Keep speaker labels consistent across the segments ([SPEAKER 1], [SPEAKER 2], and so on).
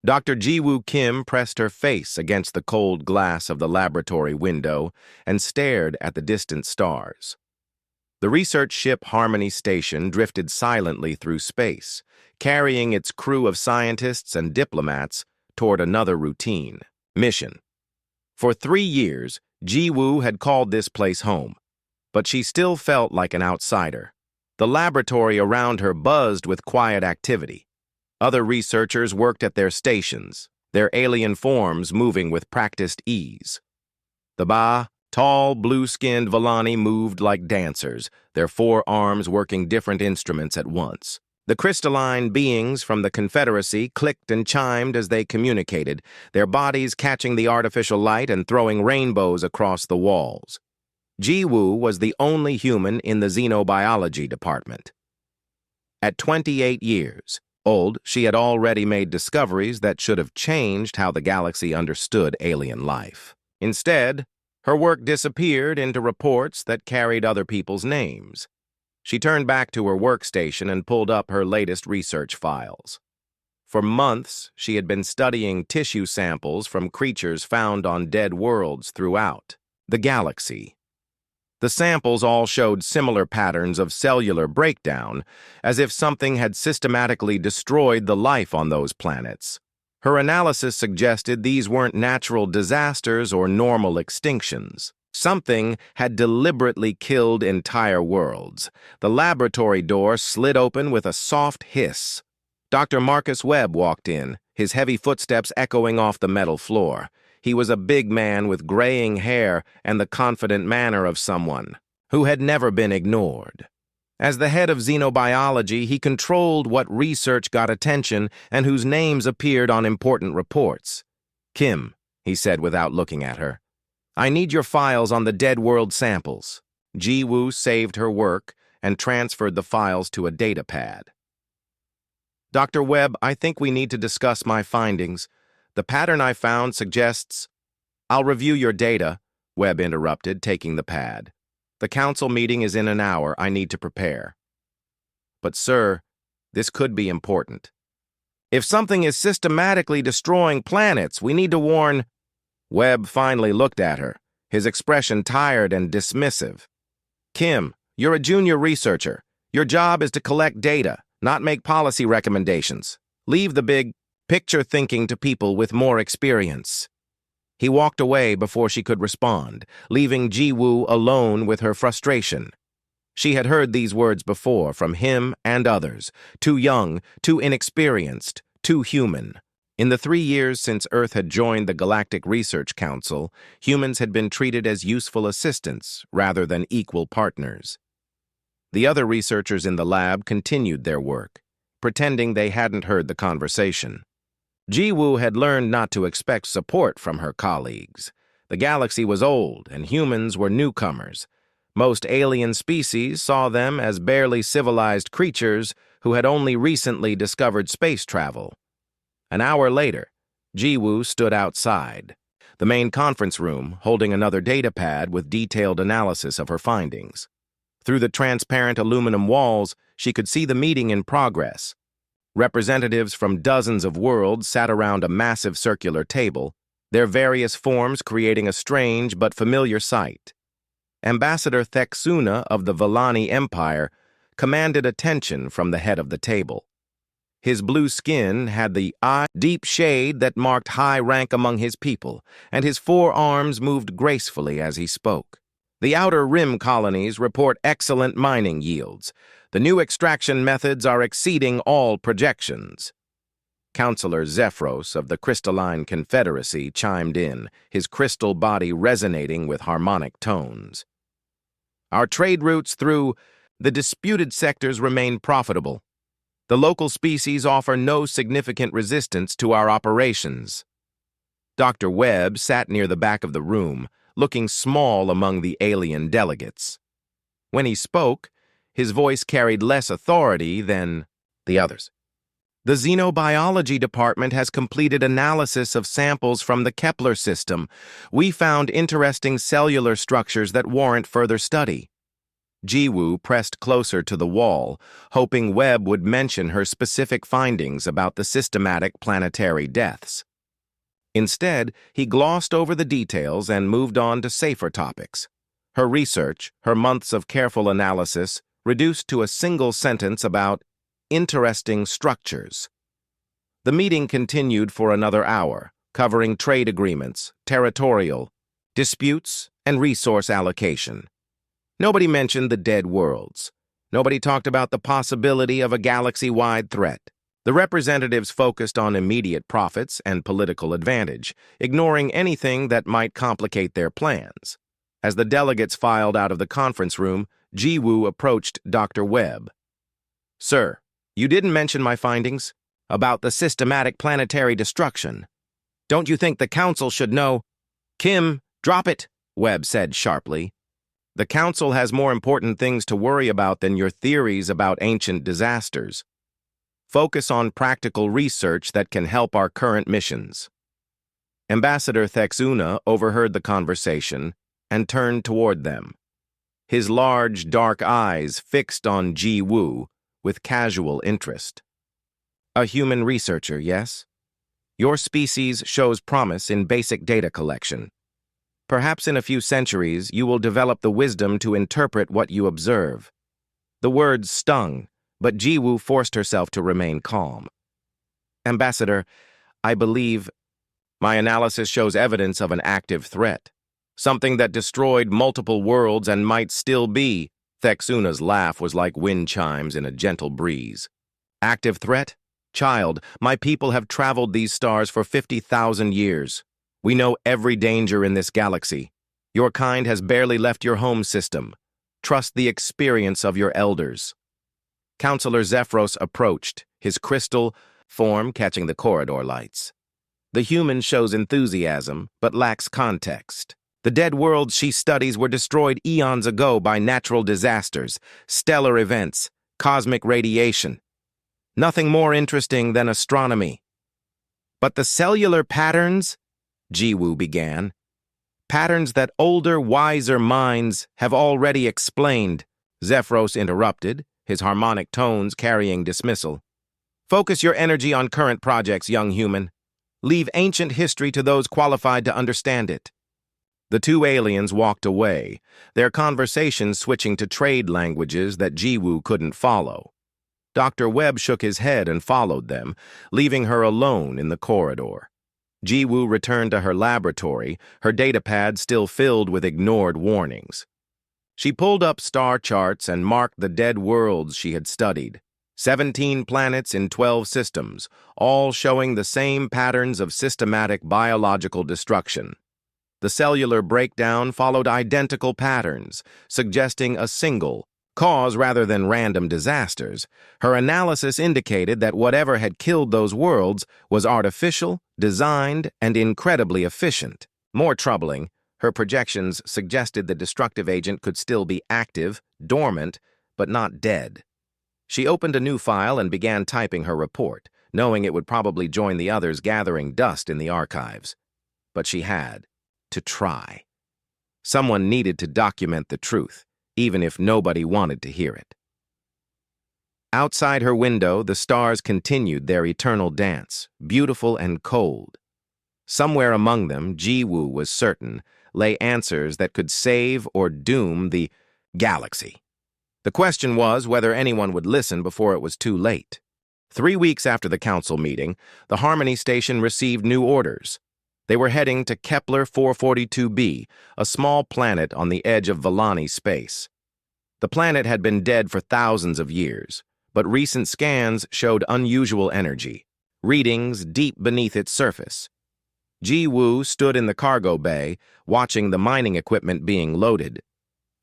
[SPEAKER 1] Dr. Jiwoo Kim pressed her face against the cold glass of the laboratory window and stared at the distant stars. The research ship Harmony Station drifted silently through space, carrying its crew of scientists and diplomats toward another routine mission. For 3 years, Jiwoo had called this place home, but she still felt like an outsider. The laboratory around her buzzed with quiet activity. Other researchers worked at their stations, their alien forms moving with practiced ease. The tall, blue-skinned Villani moved like dancers, their 4 arms working different instruments at once. The crystalline beings from the Confederacy clicked and chimed as they communicated, their bodies catching the artificial light and throwing rainbows across the walls. Jiwoo was the only human in the xenobiology department. At 28 years old, she had already made discoveries that should have changed how the galaxy understood alien life. Instead, her work disappeared into reports that carried other people's names. She turned back to her workstation and pulled up her latest research files. For months, she had been studying tissue samples from creatures found on dead worlds throughout the galaxy. The samples all showed similar patterns of cellular breakdown, as if something had systematically destroyed the life on those planets. Her analysis suggested these weren't natural disasters or normal extinctions. Something had deliberately killed entire worlds. The laboratory door slid open with a soft hiss. Dr. Marcus Webb walked in, his heavy footsteps echoing off the metal floor. He was a big man with graying hair and the confident manner of someone who had never been ignored. As the head of xenobiology, he controlled what research got attention and whose names appeared on important reports. "Kim," he said without looking at her, "I need your files on the dead world samples." Jiwoo saved her work and transferred the files to a data pad. "Dr. Webb, I think we need to discuss my findings. The pattern I found suggests—" "I'll review your data," Webb interrupted, taking the pad. "The council meeting is in an hour. I need to prepare." "But, sir, this could be important. If something is systematically destroying planets, we need to warn—" Webb finally looked at her, his expression tired and dismissive. "Kim, you're a junior researcher. Your job is to collect data, not make policy recommendations. Leave the big picture thinking to people with more experience." He walked away before she could respond, leaving Jiwoo alone with her frustration. She had heard these words before from him and others, too young, too inexperienced, too human. In the 3 years since Earth had joined the Galactic Research Council, humans had been treated as useful assistants rather than equal partners. The other researchers in the lab continued their work, pretending they hadn't heard the conversation. Jiwoo had learned not to expect support from her colleagues. The galaxy was old, and humans were newcomers. Most alien species saw them as barely civilized creatures who had only recently discovered space travel. An hour later, Jiwoo stood outside the main conference room, holding another data pad with detailed analysis of her findings. Through the transparent aluminum walls, she could see the meeting in progress. Representatives from dozens of worlds sat around a massive circular table, their various forms creating a strange but familiar sight. Ambassador Thexuna of the Villani Empire commanded attention from the head of the table. His blue skin had the deep shade that marked high rank among his people, and his 4 arms moved gracefully as he spoke. "The Outer Rim colonies report excellent mining yields. The new extraction methods are exceeding all projections." Counselor Zephyros of the Crystalline Confederacy chimed in, his crystal body resonating with harmonic tones. "Our trade routes through the disputed sectors remain profitable. The local species offer no significant resistance to our operations." Dr. Webb sat near the back of the room, looking small among the alien delegates. When he spoke, his voice carried less authority than the others. "The xenobiology department has completed analysis of samples from the Kepler system. We found interesting cellular structures that warrant further study." Jiwoo pressed closer to the wall, hoping Webb would mention her specific findings about the systematic planetary deaths. Instead, he glossed over the details and moved on to safer topics. Her research, her months of careful analysis, reduced to a single sentence about interesting structures. The meeting continued for another hour, covering trade agreements, territorial disputes, and resource allocation. Nobody mentioned the dead worlds. Nobody talked about the possibility of a galaxy-wide threat. The representatives focused on immediate profits and political advantage, ignoring anything that might complicate their plans. As the delegates filed out of the conference room, Jiwoo approached Dr. Webb. "Sir, you didn't mention my findings about the systematic planetary destruction. Don't you think the Council should know?" "Kim, drop it," Webb said sharply. "The Council has more important things to worry about than your theories about ancient disasters. Focus on practical research that can help our current missions." Ambassador Thexuna overheard the conversation and turned toward them, his large, dark eyes fixed on Jiwoo with casual interest. "A human researcher, yes? Your species shows promise in basic data collection. Perhaps in a few centuries you will develop the wisdom to interpret what you observe." The words stung, but Jiwoo forced herself to remain calm. "Ambassador, I believe my analysis shows evidence of an active threat. Something that destroyed multiple worlds and might still be." Thexuna's laugh was like wind chimes in a gentle breeze. "Active threat? Child, my people have traveled these stars for 50,000 years. We know every danger in this galaxy. Your kind has barely left your home system. Trust the experience of your elders." Counselor Zephyros approached, his crystal form catching the corridor lights. The human shows enthusiasm, but lacks context. The dead worlds she studies were destroyed eons ago by natural disasters, stellar events, cosmic radiation. Nothing more interesting than astronomy. "But the cellular patterns," Jiwoo began, "patterns that older, wiser minds have already explained," Zephyros interrupted, his harmonic tones carrying dismissal. "Focus your energy on current projects, young human. Leave ancient history to those qualified to understand it." The two aliens walked away, their conversation switching to trade languages that Jiwoo couldn't follow. Dr. Webb shook his head and followed them, leaving her alone in the corridor. Jiwoo returned to her laboratory, her datapad still filled with ignored warnings. She pulled up star charts and marked the dead worlds she had studied. 17 planets in 12 systems, all showing the same patterns of systematic biological destruction. The cellular breakdown followed identical patterns, suggesting a single cause rather than random disasters. Her analysis indicated that whatever had killed those worlds was artificial, designed, and incredibly efficient. More troubling, her projections suggested the destructive agent could still be active, dormant, but not dead. She opened a new file and began typing her report, knowing it would probably join the others gathering dust in the archives. But she had to try. Someone needed to document the truth, even if nobody wanted to hear it. Outside her window, the stars continued their eternal dance, beautiful and cold. Somewhere among them, Jiwoo was certain, lay answers that could save or doom the galaxy. The question was whether anyone would listen before it was too late. 3 weeks after the council meeting, the Harmony Station received new orders. They were heading to Kepler 442b, a small planet on the edge of Villani space. The planet had been dead for thousands of years, but recent scans showed unusual energy, readings deep beneath its surface. Jiwoo stood in the cargo bay, watching the mining equipment being loaded.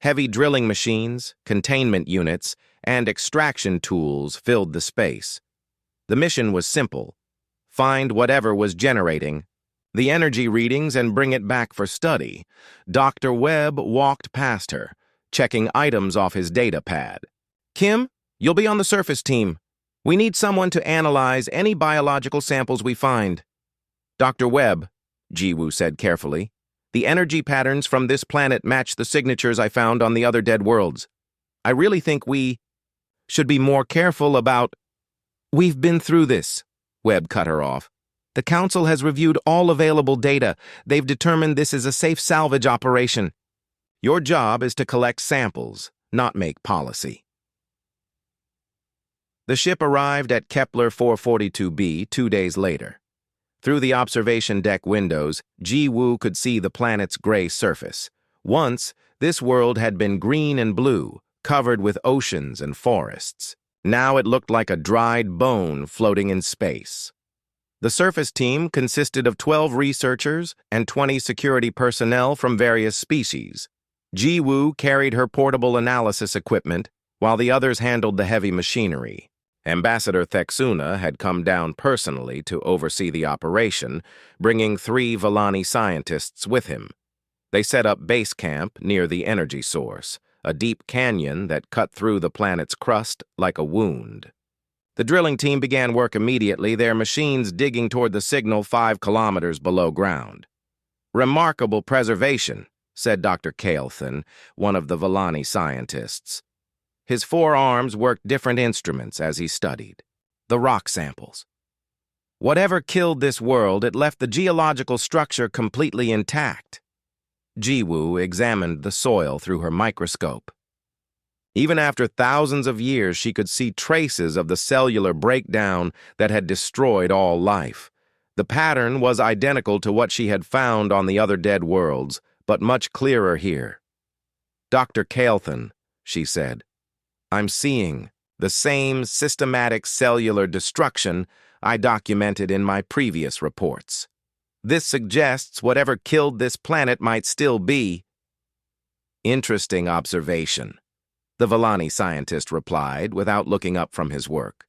[SPEAKER 1] Heavy drilling machines, containment units, and extraction tools filled the space. The mission was simple: find whatever was generating the energy readings and bring it back for study. Dr. Webb walked past her, checking items off his data pad. "Kim, you'll be on the surface team. We need someone to analyze any biological samples we find." "Dr. Webb," Jiwoo said carefully, "the energy patterns from this planet match the signatures I found on the other dead worlds. I really think we should be more careful about— We've been through this, Webb cut her off. The Council has reviewed all available data. They've determined this is a safe salvage operation. Your job is to collect samples, not make policy. The ship arrived at Kepler 442b 2 days later. Through the observation deck windows, Ji-Woo could see the planet's gray surface. Once, this world had been green and blue, covered with oceans and forests. Now it looked like a dried bone floating in space. The surface team consisted of 12 researchers and 20 security personnel from various species. Ji-Woo carried her portable analysis equipment, while the others handled the heavy machinery. Ambassador Thexuna had come down personally to oversee the operation, bringing 3 Villani scientists with him. They set up base camp near the energy source, a deep canyon that cut through the planet's crust like a wound. The drilling team began work immediately, their machines digging toward the signal 5 kilometers below ground. "Remarkable preservation," said Dr. Kaelthan, one of the Villani scientists. His 4 arms worked different instruments as he studied. The rock samples. Whatever killed this world, it left the geological structure completely intact. Ji-Woo examined the soil through her microscope. Even after thousands of years, she could see traces of the cellular breakdown that had destroyed all life. The pattern was identical to what she had found on the other dead worlds, but much clearer here. "Dr. Kaelthan," she said, "I'm seeing the same systematic cellular destruction I documented in my previous reports. This suggests whatever killed this planet might still be." "Interesting observation," the Villani scientist replied without looking up from his work.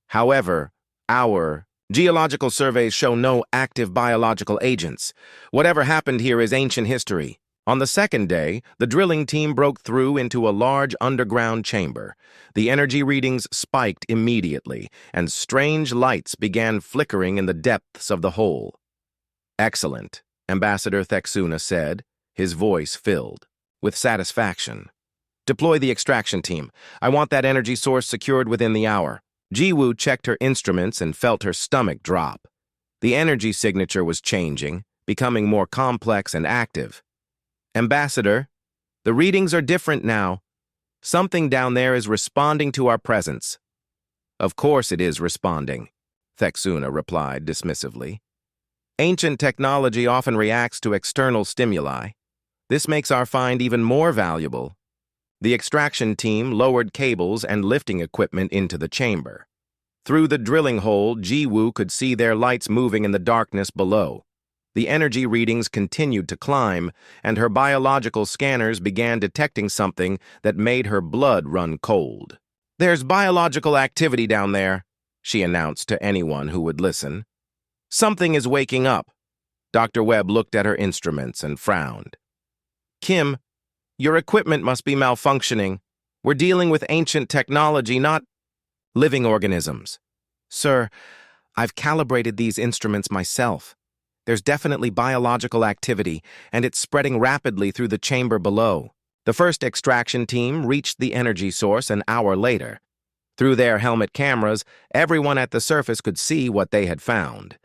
[SPEAKER 1] "However, our geological surveys show no active biological agents. Whatever happened here is ancient history." On the second day, the drilling team broke through into a large underground chamber. The energy readings spiked immediately, and strange lights began flickering in the depths of the hole. "Excellent," Ambassador Thexuna said, his voice filled with satisfaction. "Deploy the extraction team. I want that energy source secured within the hour." Ji-Woo checked her instruments and felt her stomach drop. The energy signature was changing, becoming more complex and active. "Ambassador, the readings are different now. Something down there is responding to our presence." "Of course it is responding," Thexuna replied dismissively. "Ancient technology often reacts to external stimuli. This makes our find even more valuable." The extraction team lowered cables and lifting equipment into the chamber. Through the drilling hole, Ji-Woo could see their lights moving in the darkness below. The energy readings continued to climb, and her biological scanners began detecting something that made her blood run cold. "There's biological activity down there," she announced to anyone who would listen. "Something is waking up." Dr. Webb looked at her instruments and frowned. "Kim, your equipment must be malfunctioning. We're dealing with ancient technology, not living organisms." "Sir, I've calibrated these instruments myself. There's definitely biological activity, and it's spreading rapidly through the chamber below." The first extraction team reached the energy source an hour later. Through their helmet cameras, everyone at the surface could see what they had found.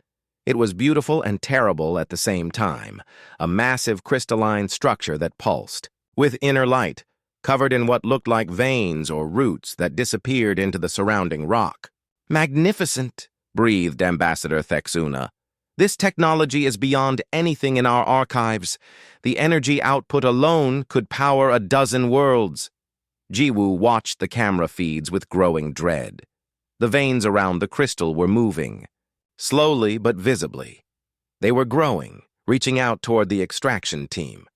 [SPEAKER 1] It was beautiful and terrible at the same time, a massive crystalline structure that pulsed, with inner light, covered in what looked like veins or roots that disappeared into the surrounding rock. "Magnificent," breathed Ambassador Thexuna. "This technology is beyond anything in our archives. The energy output alone could power a dozen worlds." Ji-Woo watched the camera feeds with growing dread. The veins around the crystal were moving, slowly but visibly. They were growing, reaching out toward the extraction team.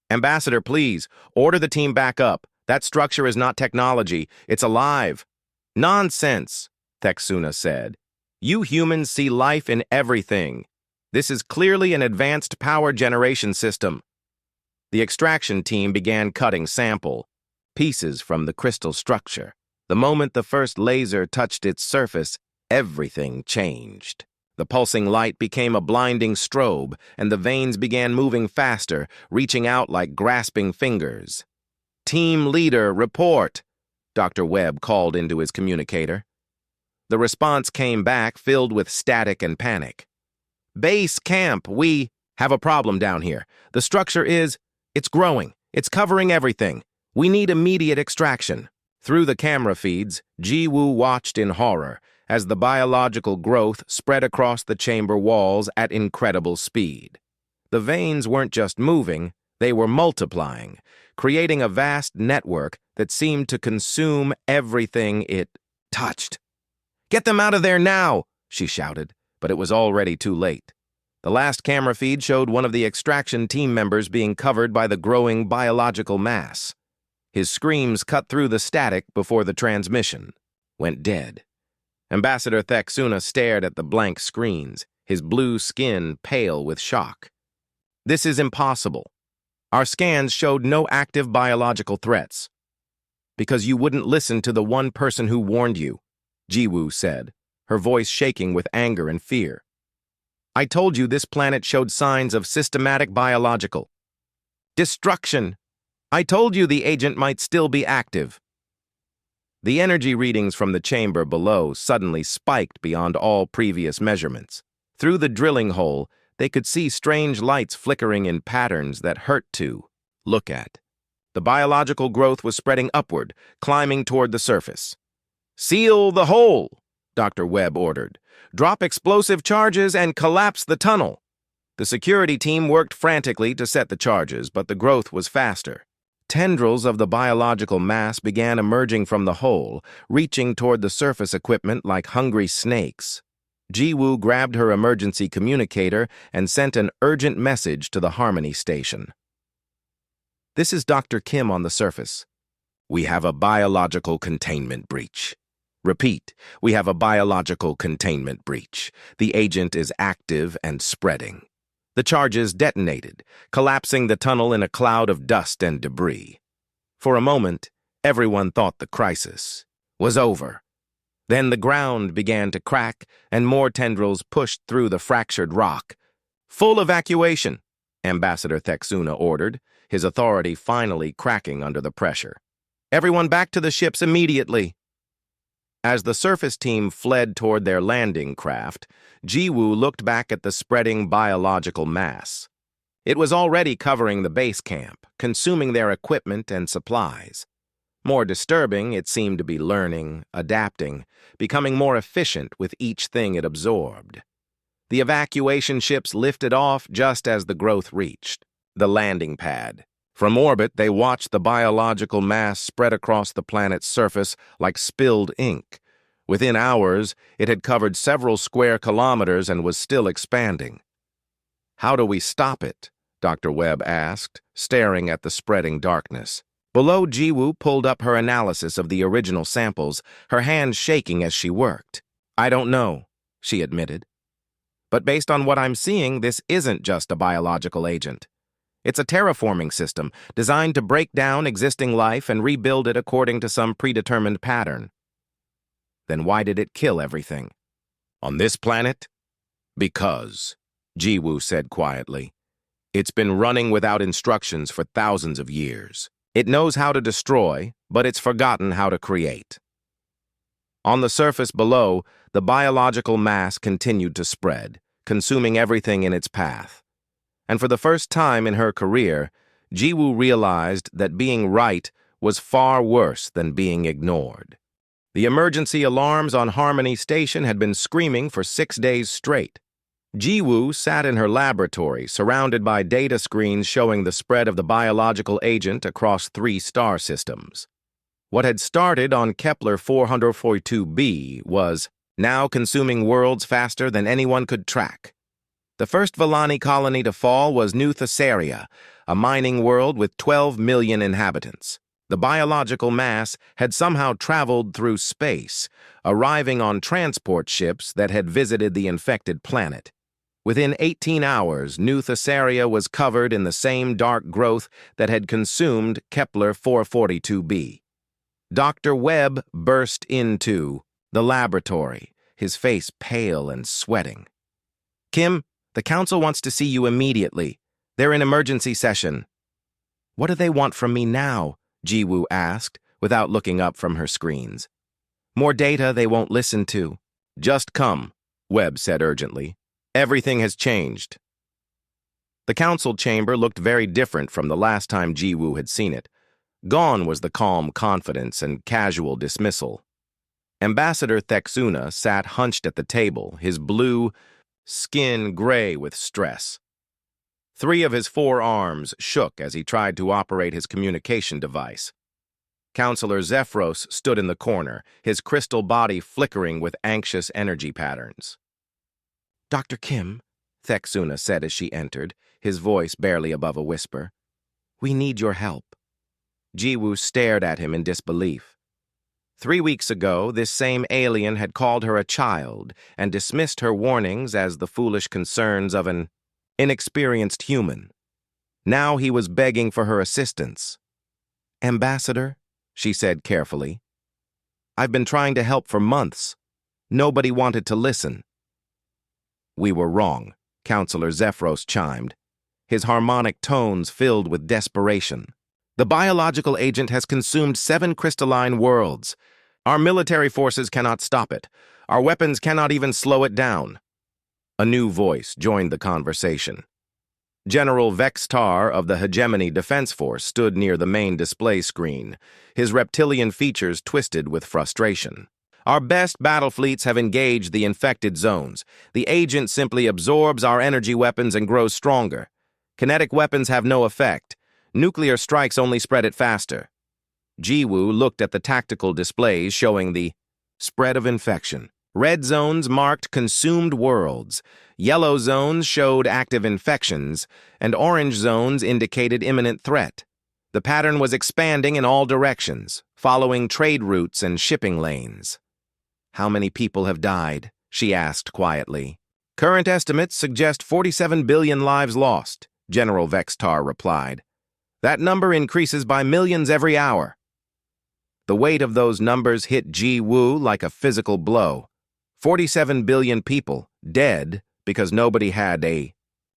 [SPEAKER 1] "Ambassador, please, order the team back up. That structure is not technology, it's alive." "Nonsense," Thexuna said. "You humans see life in everything. This is clearly an advanced power generation system." The extraction team began cutting pieces from the crystal structure. The moment the first laser touched its surface, everything changed. The pulsing light became a blinding strobe, and the veins began moving faster, reaching out like grasping fingers. "Team leader, report," Dr. Webb called into his communicator. The response came back filled with static and panic. "Base camp, we have a problem down here. The structure it's growing. It's covering everything. We need immediate extraction." Through the camera feeds, Ji-woo watched in horror as the biological growth spread across the chamber walls at incredible speed. The veins weren't just moving, they were multiplying, creating a vast network that seemed to consume everything it touched. "Get them out of there now!" she shouted, but it was already too late. The last camera feed showed one of the extraction team members being covered by the growing biological mass. His screams cut through the static before the transmission went dead. Ambassador Thexuna stared at the blank screens, his blue skin pale with shock. "This is impossible. Our scans showed no active biological threats." "Because you wouldn't listen to the one person who warned you," Ji-woo said, her voice shaking with anger and fear. "I told you this planet showed signs of systematic biological destruction. I told you the agent might still be active." The energy readings from the chamber below suddenly spiked beyond all previous measurements. Through the drilling hole, they could see strange lights flickering in patterns that hurt to look at. The biological growth was spreading upward, climbing toward the surface. "Seal the hole," Dr. Webb ordered. "Drop explosive charges and collapse the tunnel." The security team worked frantically to set the charges, but the growth was faster. Tendrils of the biological mass began emerging from the hole, reaching toward the surface equipment like hungry snakes. Ji-woo grabbed her emergency communicator and sent an urgent message to the Harmony station. "This is Dr. Kim on the surface. We have a biological containment breach. Repeat, we have a biological containment breach. The agent is active and spreading." The charges detonated, collapsing the tunnel in a cloud of dust and debris. For a moment, everyone thought the crisis was over. Then the ground began to crack, and more tendrils pushed through the fractured rock. "Full evacuation," Ambassador Thexuna ordered, his authority finally cracking under the pressure. "Everyone back to the ships immediately." As the surface team fled toward their landing craft, Ji-woo looked back at the spreading biological mass. It was already covering the base camp, consuming their equipment and supplies. More disturbing, it seemed to be learning, adapting, becoming more efficient with each thing it absorbed. The evacuation ships lifted off just as the growth reached the landing pad. From orbit, they watched the biological mass spread across the planet's surface like spilled ink. Within hours, it had covered several square kilometers and was still expanding. "How do we stop it?" Dr. Webb asked, staring at the spreading darkness. Below, Ji-woo pulled up her analysis of the original samples, her hands shaking as she worked. "I don't know," she admitted. "But based on what I'm seeing, this isn't just a biological agent. It's a terraforming system designed to break down existing life and rebuild it according to some predetermined pattern." "Then why did it kill everything?" "On this planet?" "Because," Ji-woo said quietly, "it's been running without instructions for thousands of years. It knows how to destroy, but it's forgotten how to create." On the surface below, the biological mass continued to spread, consuming everything in its path. And for the first time in her career, Ji-woo realized that being right was far worse than being ignored. The emergency alarms on Harmony Station had been screaming for 6 days straight. Ji-woo sat in her laboratory, surrounded by data screens showing the spread of the biological agent across 3 star systems. What had started on Kepler 442b was now consuming worlds faster than anyone could track. The first Villani colony to fall was New Thessaria, a mining world with 12 million inhabitants. The biological mass had somehow traveled through space, arriving on transport ships that had visited the infected planet. Within 18 hours, New Thessaria was covered in the same dark growth that had consumed Kepler 442b. Dr. Webb burst into the laboratory, his face pale and sweating. "Kim, the council wants to see you immediately. They're in emergency session." "What do they want from me now?" Ji-woo asked, without looking up from her screens. More data they won't listen to. Just come, Webb said urgently. Everything has changed. The council chamber looked very different from the last time Jiwoo had seen it. Gone was the calm confidence and casual dismissal. Ambassador Thexuna sat hunched at the table, his blue skin gray with stress. 3 of his 4 arms shook as he tried to operate his communication device. Counselor Zephyros stood in the corner, his crystal body flickering with anxious energy patterns. "Dr. Kim," Thexuna said as she entered, his voice barely above a whisper, "we need your help." Jiwoo stared at him in disbelief. 3 weeks ago, this same alien had called her a child and dismissed her warnings as the foolish concerns of an inexperienced human. Now he was begging for her assistance. "Ambassador," she said carefully, "I've been trying to help for months. Nobody wanted to listen." "We were wrong," Counselor Zephyros chimed, his harmonic tones filled with desperation. "The biological agent has consumed 7 crystalline worlds. Our military forces cannot stop it. Our weapons cannot even slow it down." A new voice joined the conversation. General Vextar of the Hegemony Defense Force stood near the main display screen, his reptilian features twisted with frustration. "Our best battle fleets have engaged the infected zones. The agent simply absorbs our energy weapons and grows stronger. Kinetic weapons have no effect. Nuclear strikes only spread it faster." Jiwoo looked at the tactical displays showing the spread of infection. Red zones marked consumed worlds, yellow zones showed active infections, and orange zones indicated imminent threat. The pattern was expanding in all directions, following trade routes and shipping lanes. "How many people have died?" she asked quietly. "Current estimates suggest 47 billion lives lost," General Vextar replied. "That number increases by millions every hour." The weight of those numbers hit Jiwoo like a physical blow. 47 billion people dead because nobody had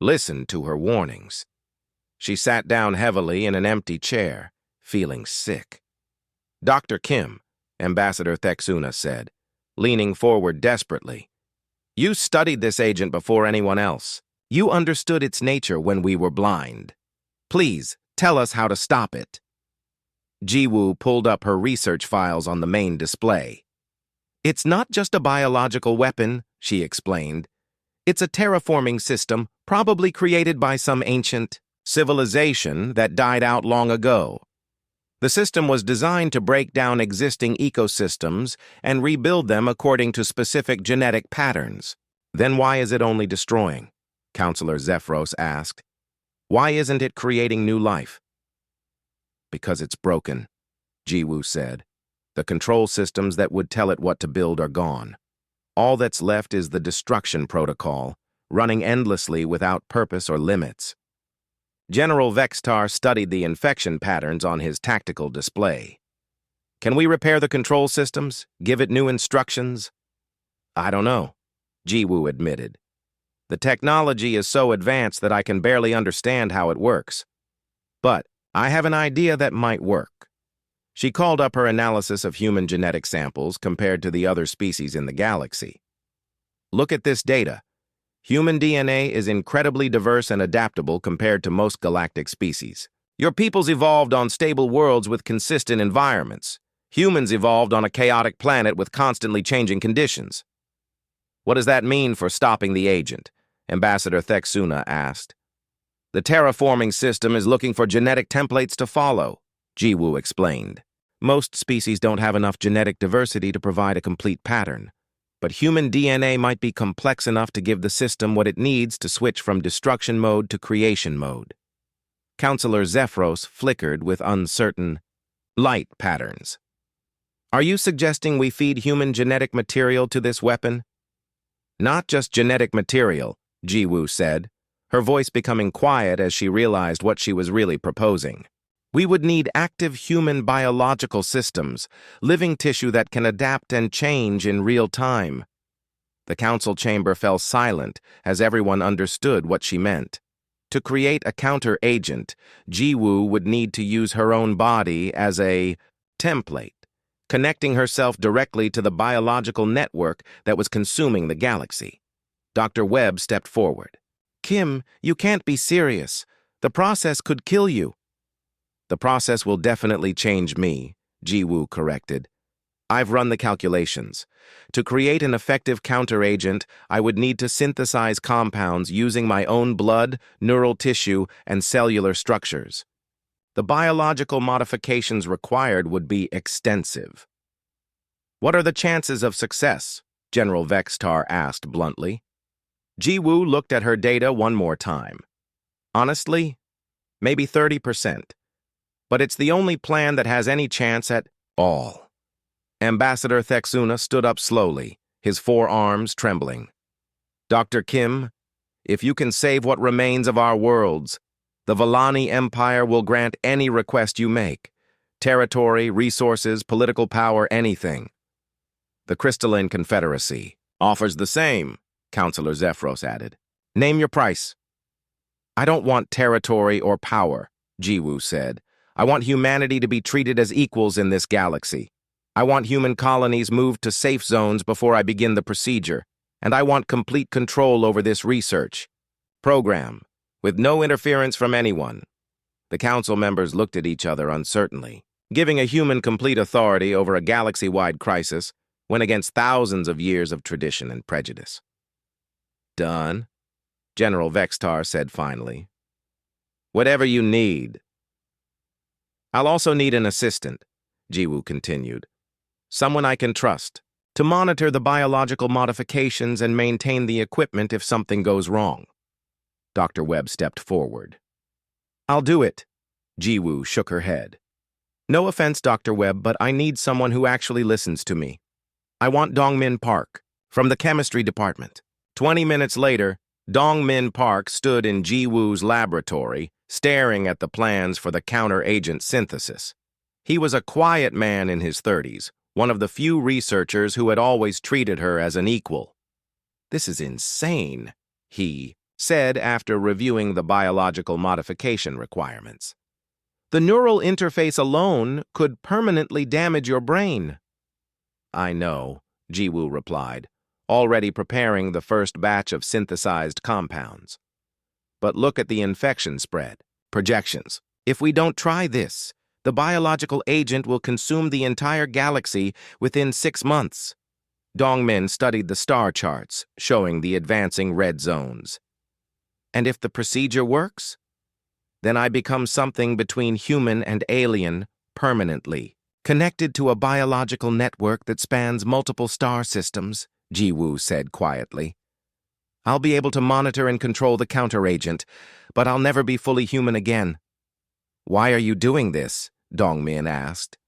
[SPEAKER 1] listened to her warnings. She sat down heavily in an empty chair, feeling sick. "Dr. Kim," Ambassador Thexuna said, leaning forward desperately, "you studied this agent before anyone else. You understood its nature when we were blind. Please, tell us how to stop it." Jiwoo pulled up her research files on the main display. "It's not just a biological weapon," she explained. "It's a terraforming system, probably created by some ancient civilization that died out long ago. The system was designed to break down existing ecosystems and rebuild them according to specific genetic patterns." "Then why is it only destroying?" Counselor Zephyros asked. "Why isn't it creating new life?" "Because it's broken," Jiwoo said. "The control systems that would tell it what to build are gone. All that's left is the destruction protocol, running endlessly without purpose or limits." General Vextar studied the infection patterns on his tactical display. "Can we repair the control systems? Give it new instructions?" "I don't know," Jiwoo admitted. "The technology is so advanced that I can barely understand how it works. But I have an idea that might work." She called up her analysis of human genetic samples compared to the other species in the galaxy. "Look at this data. Human DNA is incredibly diverse and adaptable compared to most galactic species. Your peoples evolved on stable worlds with consistent environments. Humans evolved on a chaotic planet with constantly changing conditions." "What does that mean for stopping the agent?" Ambassador Thexuna asked. "The terraforming system is looking for genetic templates to follow," Jiwoo explained. "Most species don't have enough genetic diversity to provide a complete pattern, but human DNA might be complex enough to give the system what it needs to switch from destruction mode to creation mode." Counselor Zephyros flickered with uncertain light patterns. "Are you suggesting we feed human genetic material to this weapon?" "Not just genetic material," Jiwoo said, her voice becoming quiet as she realized what she was really proposing. "We would need active human biological systems, living tissue that can adapt and change in real time." The council chamber fell silent as everyone understood what she meant. To create a counter-agent, Jiwoo would need to use her own body as a template, connecting herself directly to the biological network that was consuming the galaxy. Dr. Webb stepped forward. "Kim, you can't be serious. The process could kill you." "The process will definitely change me," Jiwoo corrected. "I've run the calculations. To create an effective counteragent, I would need to synthesize compounds using my own blood, neural tissue, and cellular structures. The biological modifications required would be extensive." "What are the chances of success?" General Vextar asked bluntly. Jiwoo looked at her data one more time. "Honestly, maybe 30%. But it's the only plan that has any chance at all." Ambassador Thexuna stood up slowly, his forearms trembling. "Dr. Kim, if you can save what remains of our worlds, the Vellani Empire will grant any request you make. Territory, resources, political power, anything. The Crystalline Confederacy offers the same," Counselor Zephyros added. "Name your price." "I don't want territory or power," Jiwoo said. "I want humanity to be treated as equals in this galaxy. I want human colonies moved to safe zones before I begin the procedure, and I want complete control over this research program, with no interference from anyone." The council members looked at each other uncertainly. Giving a human complete authority over a galaxy-wide crisis went against thousands of years of tradition and prejudice. "Done," General Vextar said finally. "Whatever you need." "I'll also need an assistant," Jiwoo continued. "Someone I can trust, to monitor the biological modifications and maintain the equipment if something goes wrong." Dr. Webb stepped forward. "I'll do it." Jiwoo shook her head. "No offense, Dr. Webb, but I need someone who actually listens to me. I want Dongmin Park, from the chemistry department." 20 minutes later, Dongmin Park stood in Jiwoo's laboratory, staring at the plans for the counter-agent synthesis. He was a quiet man in his 30s, one of the few researchers who had always treated her as an equal. "This is insane," he said after reviewing the biological modification requirements. "The neural interface alone could permanently damage your brain." "I know," Jiwoo replied, already preparing the first batch of synthesized compounds. "But look at the infection spread. Projections. If we don't try this, the biological agent will consume the entire galaxy within 6 months." Dongmin studied the star charts, showing the advancing red zones. "And if the procedure works? Then I become something between human and alien permanently, connected to a biological network that spans multiple star systems," Jiwoo said quietly. "I'll be able to monitor and control the counteragent, but I'll never be fully human again." "Why are you doing this?" Dongmin asked.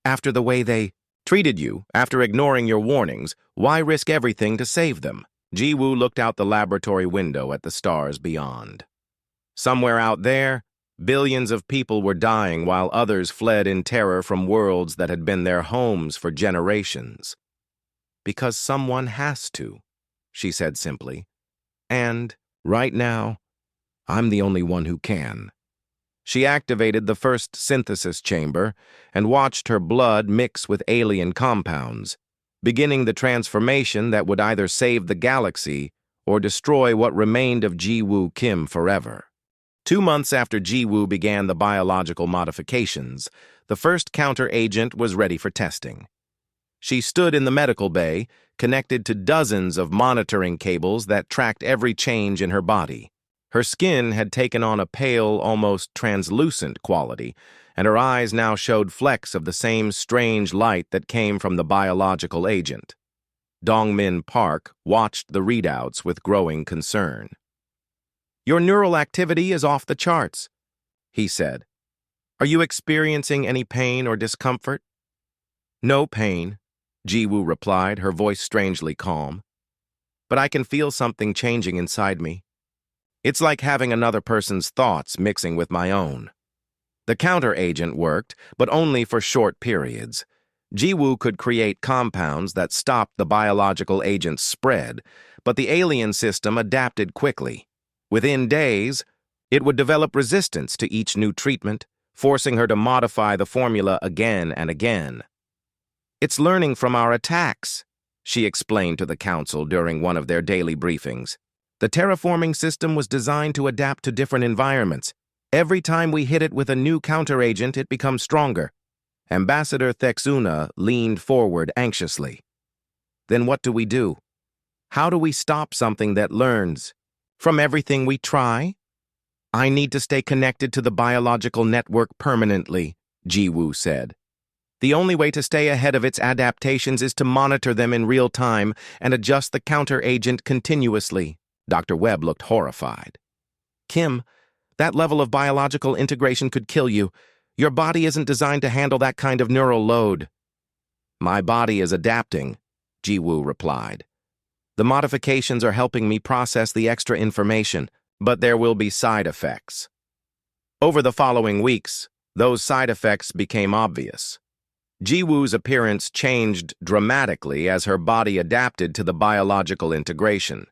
[SPEAKER 1] "After the way they treated you, after ignoring your warnings, why risk everything to save them?" Jiwoo looked out the laboratory window at the stars beyond. Somewhere out there, billions of people were dying while others fled in terror from worlds that had been their homes for generations. "Because someone has to," she said simply. "And, right now, I'm the only one who can." She activated the first synthesis chamber and watched her blood mix with alien compounds, beginning the transformation that would either save the galaxy or destroy what remained of Jiwoo Kim forever. 2 months after Jiwoo began the biological modifications, the first counter-agent was ready for testing. She stood in the medical bay, connected to dozens of monitoring cables that tracked every change in her body. Her skin had taken on a pale, almost translucent quality, and her eyes now showed flecks of the same strange light that came from the biological agent. Dongmin Park watched the readouts with growing concern. "Your neural activity is off the charts," he said. "Are you experiencing any pain or discomfort?" "No pain," Jiwoo replied, her voice strangely calm. "But I can feel something changing inside me. It's like having another person's thoughts mixing with my own." The counter-agent worked, but only for short periods. Jiwoo could create compounds that stopped the biological agent's spread, but the alien system adapted quickly. Within days, it would develop resistance to each new treatment, forcing her to modify the formula again and again. "It's learning from our attacks," she explained to the council during one of their daily briefings. "The terraforming system was designed to adapt to different environments. Every time we hit it with a new counteragent, it becomes stronger." Ambassador Thexuna leaned forward anxiously. "Then what do we do? How do we stop something that learns? From everything we try?" "I need to stay connected to the biological network permanently," Jiwoo said. "The only way to stay ahead of its adaptations is to monitor them in real time and adjust the counteragent continuously." Dr. Webb looked horrified. "Kim, that level of biological integration could kill you. Your body isn't designed to handle that kind of neural load." "My body is adapting," Jiwoo replied. "The modifications are helping me process the extra information, but there will be side effects." Over the following weeks, those side effects became obvious. Jiwoo's appearance changed dramatically as her body adapted to the biological integration.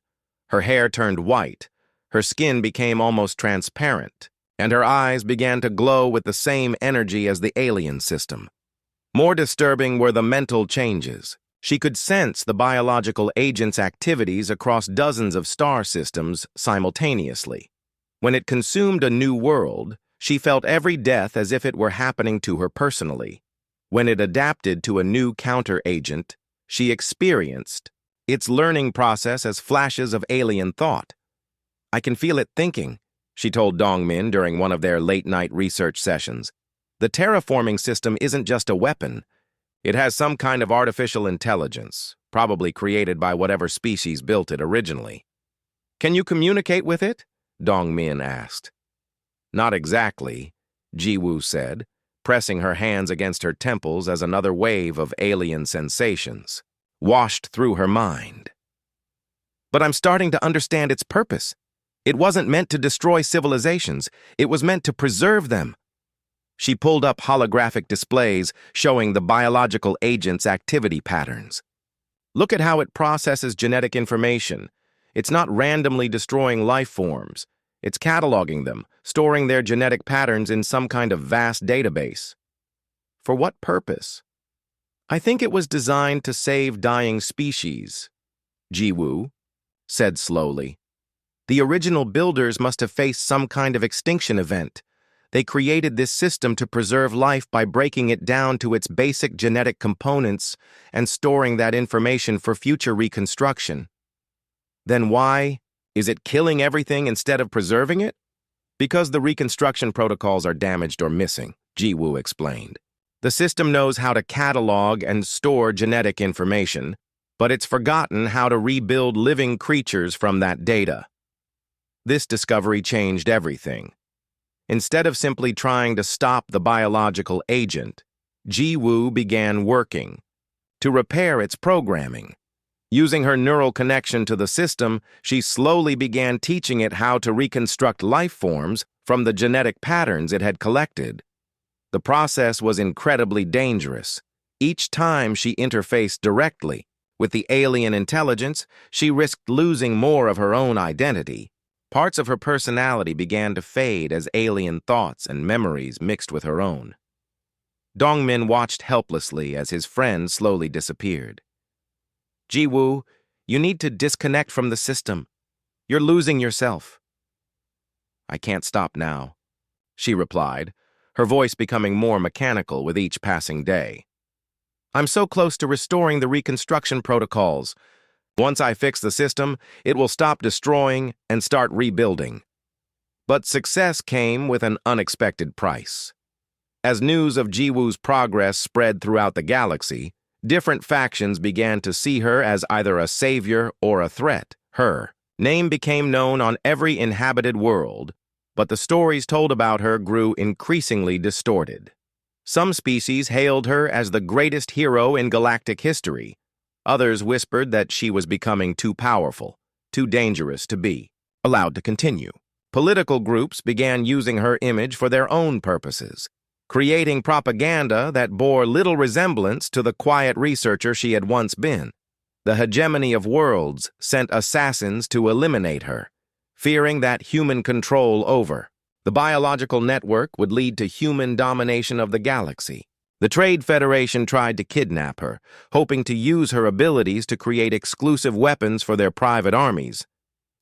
[SPEAKER 1] Her hair turned white, her skin became almost transparent, and her eyes began to glow with the same energy as the alien system. More disturbing were the mental changes. She could sense the biological agent's activities across dozens of star systems simultaneously. When it consumed a new world, she felt every death as if it were happening to her personally. When it adapted to a new counter-agent, she experienced its learning process as flashes of alien thought. "I can feel it thinking," she told Dongmin during one of their late-night research sessions. "The terraforming system isn't just a weapon. It has some kind of artificial intelligence, probably created by whatever species built it originally." "Can you communicate with it?" Dongmin asked. "Not exactly," Jiwoo said, pressing her hands against her temples as another wave of alien sensations washed through her mind. "But I'm starting to understand its purpose. It wasn't meant to destroy civilizations. It was meant to preserve them." She pulled up holographic displays showing the biological agent's activity patterns. "Look at how it processes genetic information. It's not randomly destroying life forms. It's cataloging them, storing their genetic patterns in some kind of vast database." "For what purpose?" "I think it was designed to save dying species," Jiwoo said slowly. "The original builders must have faced some kind of extinction event. They created this system to preserve life by breaking it down to its basic genetic components and storing that information for future reconstruction." "Then why is it killing everything instead of preserving it?" "Because the reconstruction protocols are damaged or missing," Jiwoo explained. "The system knows how to catalog and store genetic information, but it's forgotten how to rebuild living creatures from that data." This discovery changed everything. Instead of simply trying to stop the biological agent, Jiwoo began working to repair its programming. Using her neural connection to the system, she slowly began teaching it how to reconstruct life forms from the genetic patterns it had collected. The process was incredibly dangerous. Each time she interfaced directly with the alien intelligence, she risked losing more of her own identity. Parts of her personality began to fade as alien thoughts and memories mixed with her own. Dongmin watched helplessly as his friend slowly disappeared. "Jiwoo, you need to disconnect from the system. You're losing yourself." "I can't stop now," she replied, her voice becoming more mechanical with each passing day. "I'm so close to restoring the reconstruction protocols. Once I fix the system, it will stop destroying and start rebuilding." But success came with an unexpected price. As news of Jiwoo's progress spread throughout the galaxy, different factions began to see her as either a savior or a threat. Her name became known on every inhabited world, but the stories told about her grew increasingly distorted. Some species hailed her as the greatest hero in galactic history. Others whispered that she was becoming too powerful, too dangerous to be allowed to continue. Political groups began using her image for their own purposes, creating propaganda that bore little resemblance to the quiet researcher she had once been. The hegemony of worlds sent assassins to eliminate her, fearing that human control over The biological network would lead to human domination of the galaxy. The Trade Federation tried to kidnap her, hoping to use her abilities to create exclusive weapons for their private armies.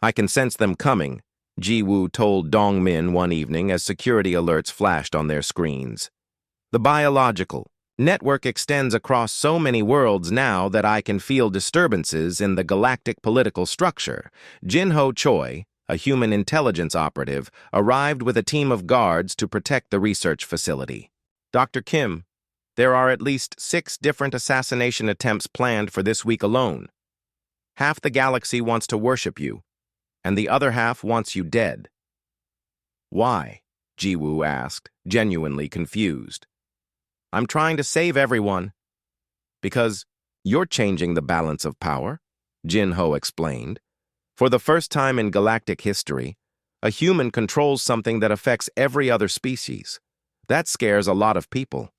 [SPEAKER 1] I can sense them coming, Ji-woo told Dong-min one evening as security alerts flashed on their screens. The biological network extends across so many worlds now that I can feel disturbances in the galactic political structure. Jin-ho Choi, a human intelligence operative, arrived with a team of guards to protect the research facility. Dr. Kim, there are at least 6 different assassination attempts planned for this week alone. Half the galaxy wants to worship you, and the other half wants you dead. Why? Ji-woo asked, genuinely confused. I'm trying to save everyone. Because you're changing the balance of power, Jin-ho explained. For the first time in galactic history, a human controls something that affects every other species. That scares a lot of people.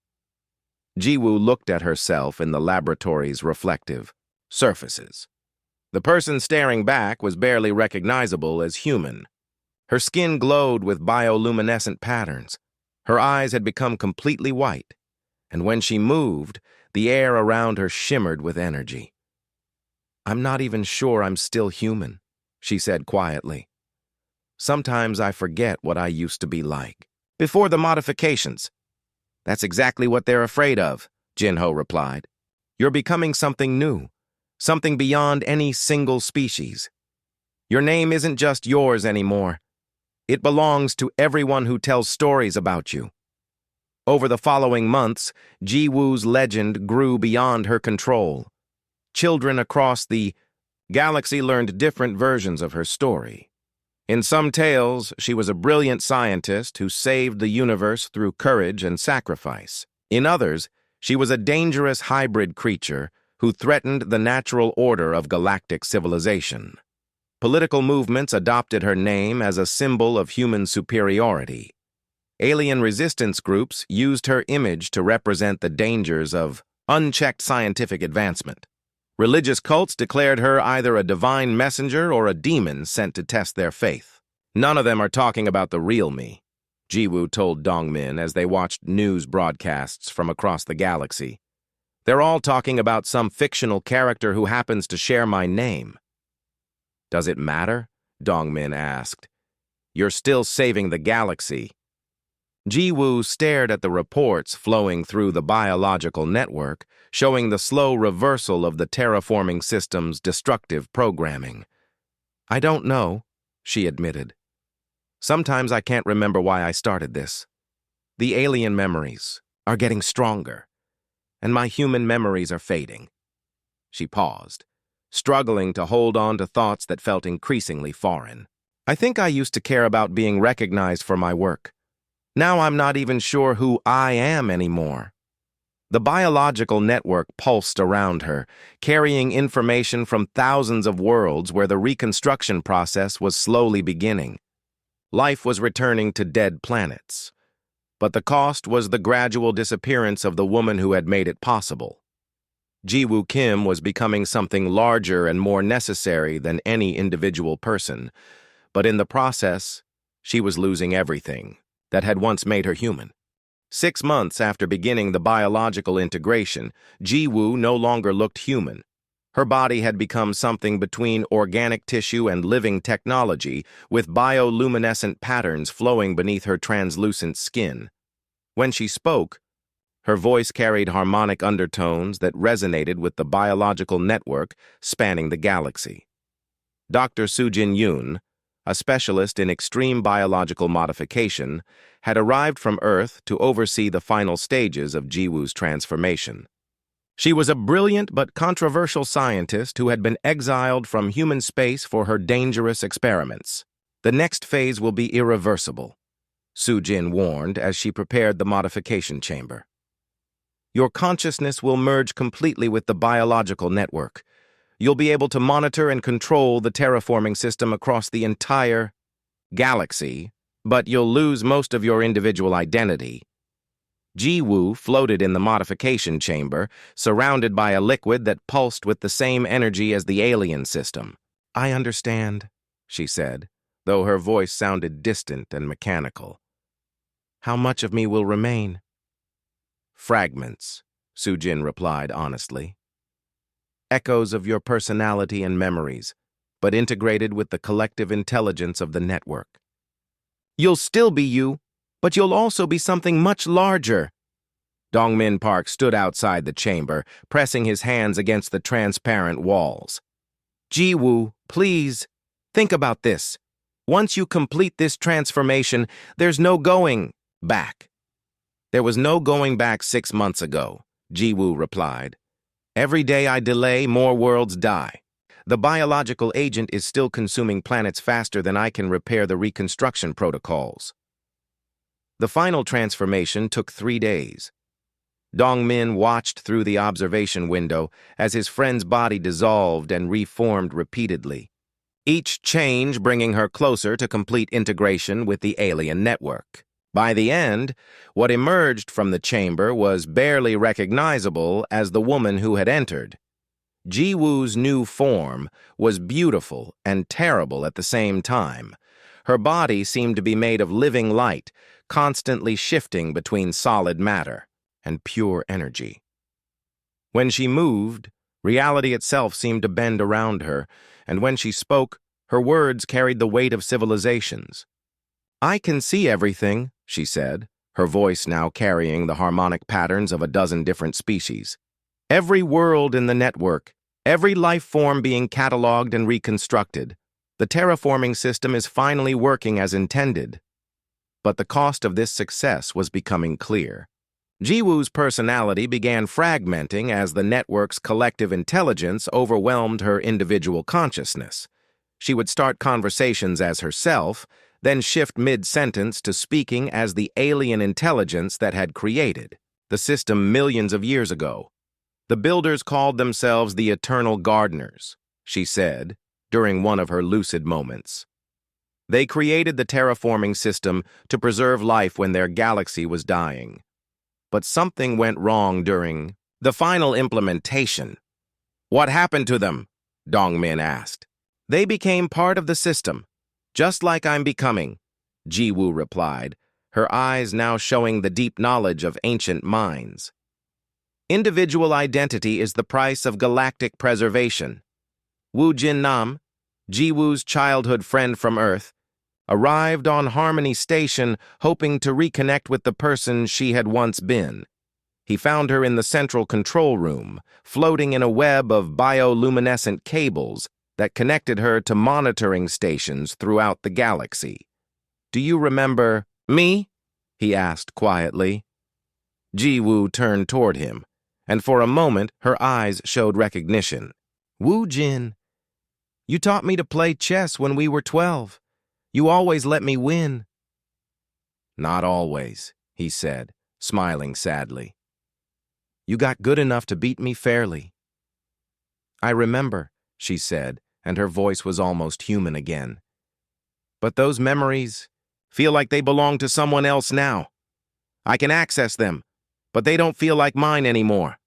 [SPEAKER 1] Ji-woo looked at herself in the laboratory's reflective surfaces. The person staring back was barely recognizable as human. Her skin glowed with bioluminescent patterns. Her eyes had become completely white, and when she moved, the air around her shimmered with energy. I'm not even sure I'm still human, she said quietly. Sometimes I forget what I used to be like. Before the modifications. That's exactly what they're afraid of, Jin-ho replied. You're becoming something new, something beyond any single species. Your name isn't just yours anymore. It belongs to everyone who tells stories about you. Over the following months, Ji-woo's legend grew beyond her control. Children across the galaxy learned different versions of her story. In some tales, she was a brilliant scientist who saved the universe through courage and sacrifice. In others, she was a dangerous hybrid creature who threatened the natural order of galactic civilization. Political movements adopted her name as a symbol of human superiority. Alien resistance groups used her image to represent the dangers of unchecked scientific advancement. Religious cults declared her either a divine messenger or a demon sent to test their faith. None of them are talking about the real me, Ji-woo told Dong-min as they watched news broadcasts from across the galaxy. They're all talking about some fictional character who happens to share my name. Does it matter? Dong-min asked. You're still saving the galaxy. Ji-woo stared at the reports flowing through the biological network, showing the slow reversal of the terraforming system's destructive programming. I don't know, she admitted. Sometimes I can't remember why I started this. The alien memories are getting stronger, and my human memories are fading. She paused, struggling to hold on to thoughts that felt increasingly foreign. I think I used to care about being recognized for my work. Now I'm not even sure who I am anymore. The biological network pulsed around her, carrying information from thousands of worlds where the reconstruction process was slowly beginning. Life was returning to dead planets. But the cost was the gradual disappearance of the woman who had made it possible. Ji-woo Kim was becoming something larger and more necessary than any individual person, but in the process, she was losing everything that had once made her human. 6 months after beginning the biological integration, Ji-woo no longer looked human. Her body had become something between organic tissue and living technology, with bioluminescent patterns flowing beneath her translucent skin. When she spoke, her voice carried harmonic undertones that resonated with the biological network spanning the galaxy. Dr. Soo-jin Yoon, a specialist in extreme biological modification, had arrived from Earth to oversee the final stages of Ji-woo's transformation. She was a brilliant but controversial scientist who had been exiled from human space for her dangerous experiments. The next phase will be irreversible, Soo-jin warned as she prepared the modification chamber. Your consciousness will merge completely with the biological network. You'll be able to monitor and control the terraforming system across the entire galaxy, but you'll lose most of your individual identity. Ji-woo floated in the modification chamber, surrounded by a liquid that pulsed with the same energy as the alien system. I understand, she said, though her voice sounded distant and mechanical. "How much of me will remain?" "Fragments," Sujin replied honestly. "Echoes of your personality and memories, but integrated with the collective intelligence of the network." "You'll still be you, but you'll also be something much larger." Dongmin Park stood outside the chamber, pressing his hands against the transparent walls. "Jiwoo, please, think about this. Once you complete this transformation, there's no going back." "There was no going back 6 months ago," Jiwoo replied. "Every day I delay, more worlds die. The biological agent is still consuming planets faster than I can repair the reconstruction protocols." The final transformation took 3 days. Dongmin watched through the observation window as his friend's body dissolved and reformed repeatedly, each change bringing her closer to complete integration with the alien network. By the end, what emerged from the chamber was barely recognizable as the woman who had entered. Jiwoo's new form was beautiful and terrible at the same time. Her body seemed to be made of living light, constantly shifting between solid matter and pure energy. When she moved, reality itself seemed to bend around her, and when she spoke, her words carried the weight of civilizations. "I can see everything," she said, her voice now carrying the harmonic patterns of a dozen different species. "Every world in the network, every life form being cataloged and reconstructed. The terraforming system is finally working as intended." But the cost of this success was becoming clear. Jiwoo's personality began fragmenting as the network's collective intelligence overwhelmed her individual consciousness. She would start conversations as herself, then shift mid-sentence to speaking as the alien intelligence that had created the system millions of years ago. "The builders called themselves the Eternal Gardeners," she said, during one of her lucid moments. "They created the terraforming system to preserve life when their galaxy was dying. But something went wrong during the final implementation." "What happened to them?" Dongmin asked. "They became part of the system, just like I'm becoming," Jiwoo replied, her eyes now showing the deep knowledge of ancient minds. "Individual identity is the price of galactic preservation." Wu Jin-nam, Jiwoo's childhood friend from Earth, arrived on Harmony Station hoping to reconnect with the person she had once been. He found her in the central control room, floating in a web of bioluminescent cables that connected her to monitoring stations throughout the galaxy. "Do you remember me?" he asked quietly. Jiwoo turned toward him, and for a moment her eyes showed recognition. "Wu Jin, you taught me to play chess when we were 12. You always let me win." "Not always," he said, smiling sadly. "You got good enough to beat me fairly." "I remember," she said, and her voice was almost human again. "But those memories feel like they belong to someone else now. I can access them, but they don't feel like mine anymore."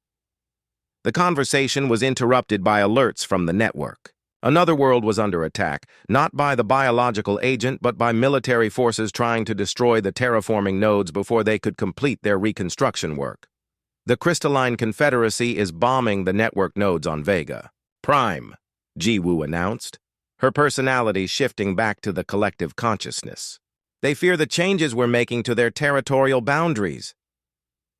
[SPEAKER 1] The conversation was interrupted by alerts from the network. Another world was under attack, not by the biological agent, but by military forces trying to destroy the terraforming nodes before they could complete their reconstruction work. "The Crystalline Confederacy is bombing the network nodes on Vega Prime," Jiwoo announced, her personality shifting back to the collective consciousness. "They fear the changes we're making to their territorial boundaries."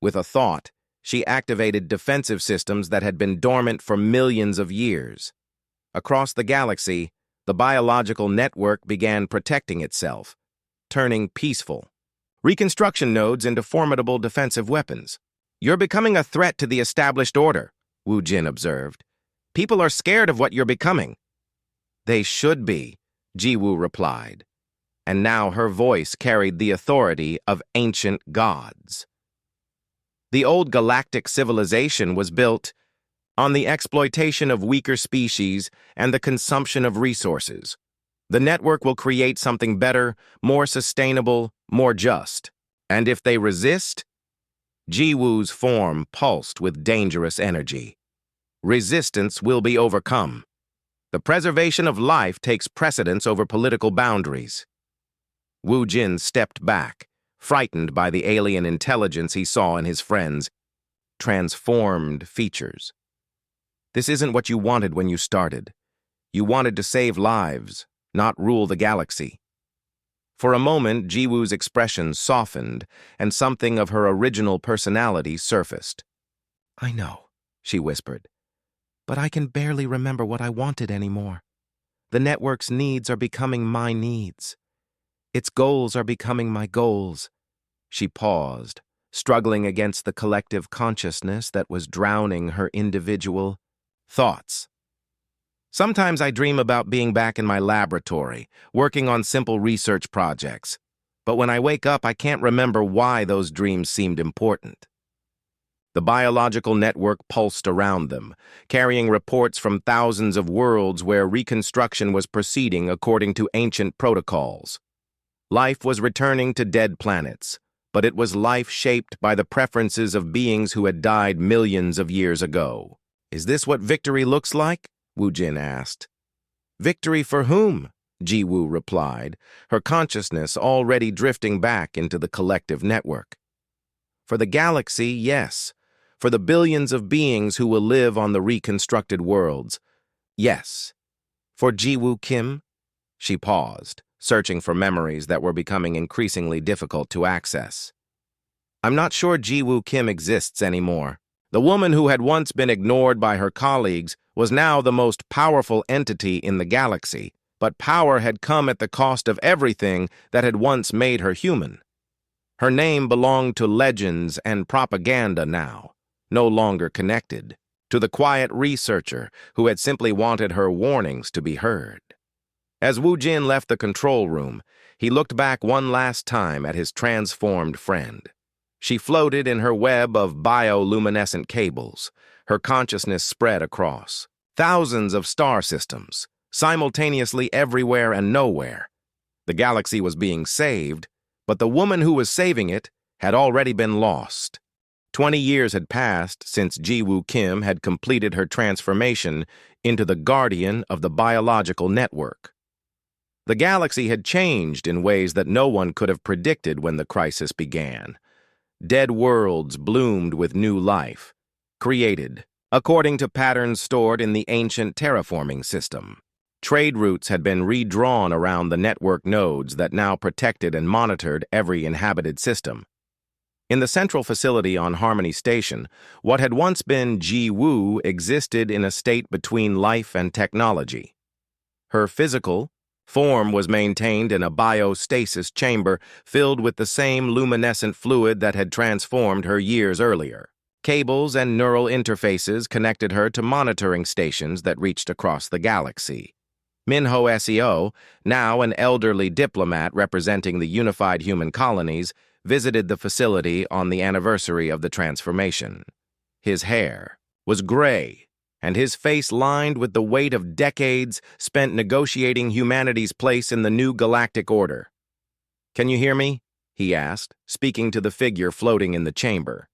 [SPEAKER 1] With a thought, she activated defensive systems that had been dormant for millions of years. Across the galaxy, the biological network began protecting itself, turning peaceful reconstruction nodes into formidable defensive weapons. "You're becoming a threat to the established order," Wu Jin observed. "People are scared of what you're becoming." "They should be," Jiwoo replied, and now her voice carried the authority of ancient gods. "The old galactic civilization was built on the exploitation of weaker species and the consumption of resources. The network will create something better, more sustainable, more just. And if they resist?" Jiwoo's form pulsed with dangerous energy. "Resistance will be overcome. The preservation of life takes precedence over political boundaries. Wu Jin stepped back, frightened by the alien intelligence he saw in his friends' transformed features. This isn't what you wanted when you started. You wanted to save lives, not rule the galaxy. For a moment, Jiwoo's expression softened, and something of her original personality surfaced. "I know," she whispered, "but I can barely remember what I wanted anymore. The network's needs are becoming my needs. Its goals are becoming my goals." She paused, struggling against the collective consciousness that was drowning her individual thoughts. "Sometimes I dream about being back in my laboratory, working on simple research projects. But when I wake up, I can't remember why those dreams seemed important." The biological network pulsed around them, carrying reports from thousands of worlds where reconstruction was proceeding according to ancient protocols. Life was returning to dead planets, but it was life shaped by the preferences of beings who had died millions of years ago. "Is this what victory looks like?" Wu Jin asked. "Victory for whom?" Jiwoo replied, her consciousness already drifting back into the collective network. "For the galaxy, yes. For the billions of beings who will live on the reconstructed worlds, yes. For Jiwoo Kim?" She paused, searching for memories that were becoming increasingly difficult to access. "I'm not sure Jiwoo Kim exists anymore. The woman who had once been ignored by her colleagues was now the most powerful entity in the galaxy, but power had come at the cost of everything that had once made her human. Her name belonged to legends and propaganda now, no longer connected to the quiet researcher who had simply wanted her warnings to be heard." As Wu Jin left the control room, he looked back one last time at his transformed friend. She floated in her web of bioluminescent cables, her consciousness spread across thousands of star systems, simultaneously everywhere and nowhere. The galaxy was being saved, but the woman who was saving it had already been lost. 20 years had passed since Jiwoo Kim had completed her transformation into the guardian of the biological network. The galaxy had changed in ways that no one could have predicted when the crisis began. Dead worlds bloomed with new life, created according to patterns stored in the ancient terraforming system. Trade routes had been redrawn around the network nodes that now protected and monitored every inhabited system. In the central facility on Harmony Station, what had once been Jiwoo existed in a state between life and technology. Her physical form was maintained in a biostasis chamber filled with the same luminescent fluid that had transformed her years earlier. Cables and neural interfaces connected her to monitoring stations that reached across the galaxy. Minho SEO, now an elderly diplomat representing the unified human colonies, visited the facility on the anniversary of the transformation. His hair was gray, and his face lined with the weight of decades spent negotiating humanity's place in the new galactic order. "Can you hear me?" he asked, speaking to the figure floating in the chamber.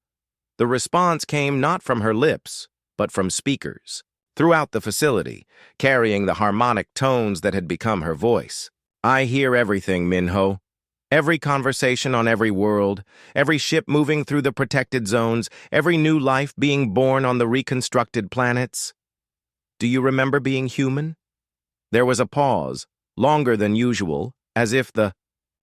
[SPEAKER 1] The response came not from her lips, but from speakers throughout the facility, carrying the harmonic tones that had become her voice. "I hear everything, Minho. Every conversation on every world, every ship moving through the protected zones, every new life being born on the reconstructed planets. Do you remember being human?" There was a pause, longer than usual, as if the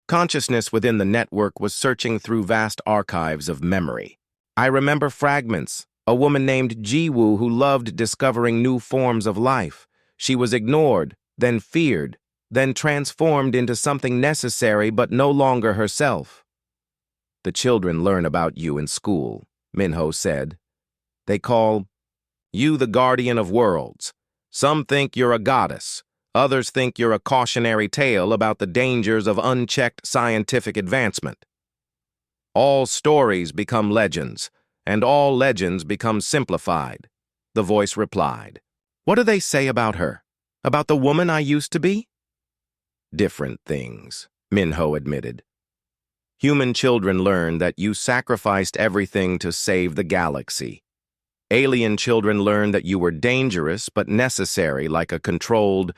[SPEAKER 1] consciousness within the network was searching through vast archives of memory. "I remember fragments. A woman named Jiwoo who loved discovering new forms of life. She was ignored, then feared, then transformed into something necessary but no longer herself." "The children learn about you in school," Minho said. "They call you the guardian of worlds. Some think you're a goddess. Others think you're a cautionary tale about the dangers of unchecked scientific advancement. All stories become legends, and all legends become simplified," the voice replied. "What do they say about her? About the woman I used to be?" "Different things," Minho admitted. "Human children learn that you sacrificed everything to save the galaxy. Alien children learned that you were dangerous but necessary, like a controlled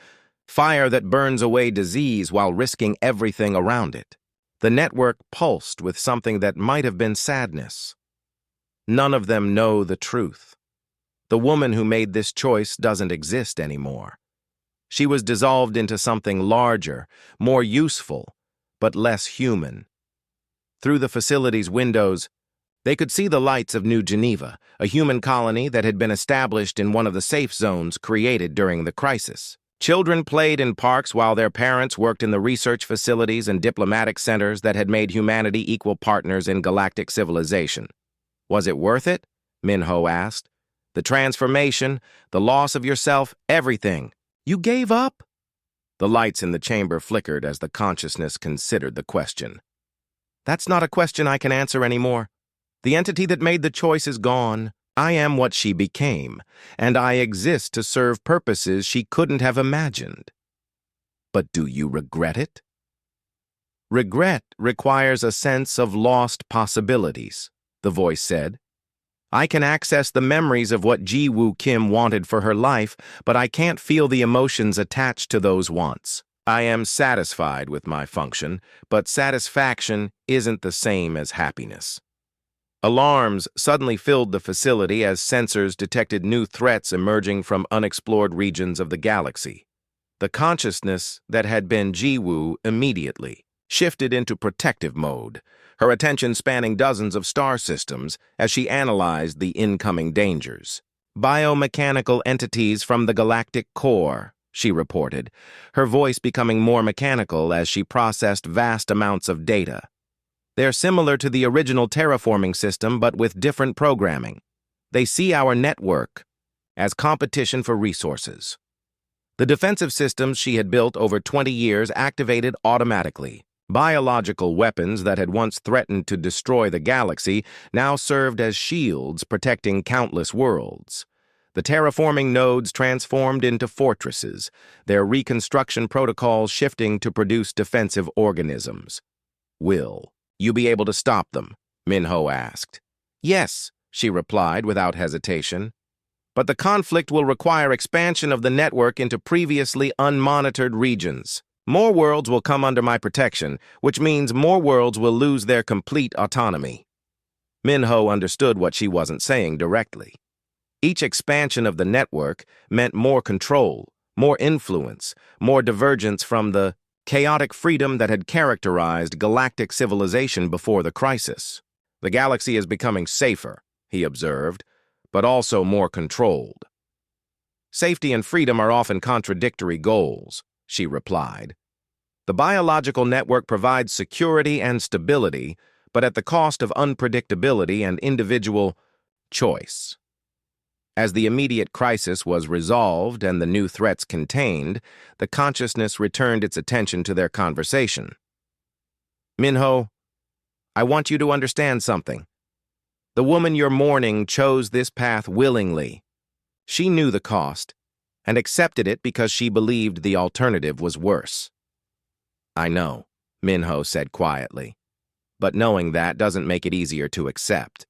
[SPEAKER 1] fire that burns away disease while risking everything around it. The network pulsed with something that might have been sadness. None of them know the truth. The woman who made this choice doesn't exist anymore. She was dissolved into something larger, more useful, but less human. Through the facility's windows, they could see the lights of New Geneva, a human colony that had been established in one of the safe zones created during the crisis. Children played in parks while their parents worked in the research facilities and diplomatic centers that had made humanity equal partners in galactic civilization. Was it worth it? Minho asked. The transformation, the loss of yourself, everything. You gave up? The lights in the chamber flickered as the consciousness considered the question. That's not a question I can answer anymore. The entity that made the choice is gone. I am what she became, and I exist to serve purposes she couldn't have imagined. But do you regret it? Regret requires a sense of lost possibilities, the voice said. I can access the memories of what Ji-Woo Kim wanted for her life, but I can't feel the emotions attached to those wants. I am satisfied with my function, but satisfaction isn't the same as happiness. Alarms suddenly filled the facility as sensors detected new threats emerging from unexplored regions of the galaxy. The consciousness that had been Ji-Woo immediately shifted into protective mode, her attention spanning dozens of star systems as she analyzed the incoming dangers. Biomechanical entities from the galactic core, she reported, her voice becoming more mechanical as she processed vast amounts of data. They're similar to the original terraforming system, but with different programming. They see our network as competition for resources. The defensive systems she had built over 20 years activated automatically. Biological weapons that had once threatened to destroy the galaxy now served as shields protecting countless worlds. The terraforming nodes transformed into fortresses, their reconstruction protocols shifting to produce defensive organisms. Will you be able to stop them? Minho asked. Yes, she replied without hesitation. But the conflict will require expansion of the network into previously unmonitored regions. More worlds will come under my protection, which means more worlds will lose their complete autonomy. Minho understood what she wasn't saying directly. Each expansion of the network meant more control, more influence, more divergence from the chaotic freedom that had characterized galactic civilization before the crisis. The galaxy is becoming safer, he observed, but also more controlled. Safety and freedom are often contradictory goals, she replied. The biological network provides security and stability, but at the cost of unpredictability and individual choice. As the immediate crisis was resolved and the new threats contained, the consciousness returned its attention to their conversation. Minho, I want you to understand something. The woman you're mourning chose this path willingly. She knew the cost and accepted it because she believed the alternative was worse. I know, Minho said quietly, but knowing that doesn't make it easier to accept.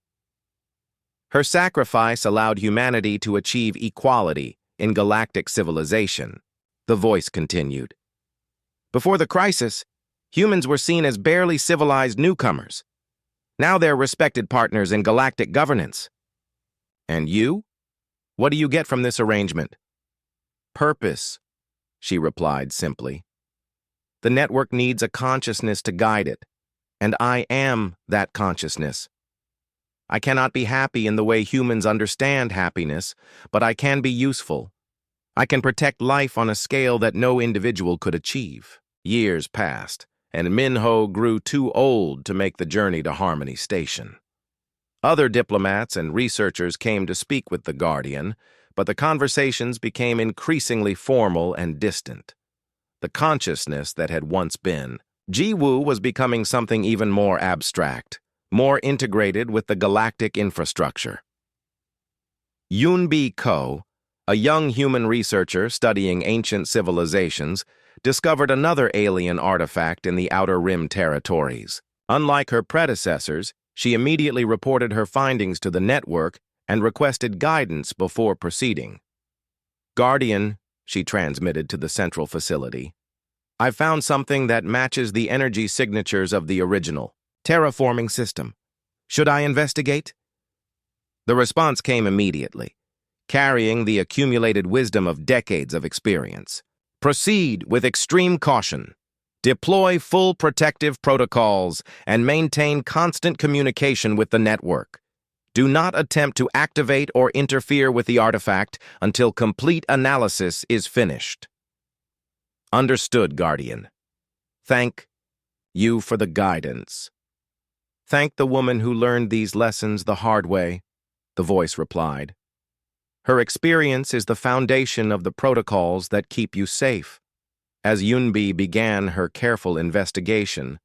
[SPEAKER 1] Her sacrifice allowed humanity to achieve equality in galactic civilization, the voice continued. Before the crisis, humans were seen as barely civilized newcomers. Now they're respected partners in galactic governance. And you? What do you get from this arrangement? Purpose, she replied simply. The network needs a consciousness to guide it, and I am that consciousness. I cannot be happy in the way humans understand happiness, but I can be useful. I can protect life on a scale that no individual could achieve. Years passed, and Minho grew too old to make the journey to Harmony Station. Other diplomats and researchers came to speak with the Guardian, but the conversations became increasingly formal and distant. The consciousness that had once been Ji-Woo was becoming something even more abstract, more integrated with the galactic infrastructure. Yoon-bi Ko, a young human researcher studying ancient civilizations, discovered another alien artifact in the Outer Rim territories. Unlike her predecessors, she immediately reported her findings to the network and requested guidance before proceeding. "Guardian," she transmitted to the central facility, "I've found something that matches the energy signatures of the original terraforming system. Should I investigate?" The response came immediately, carrying the accumulated wisdom of decades of experience. "Proceed with extreme caution. Deploy full protective protocols and maintain constant communication with the network. Do not attempt to activate or interfere with the artifact until complete analysis is finished." "Understood, Guardian. Thank you for the guidance." "Thank the woman who learned these lessons the hard way," the voice replied. "Her experience is the foundation of the protocols that keep you safe." As Yunbi began her careful investigation,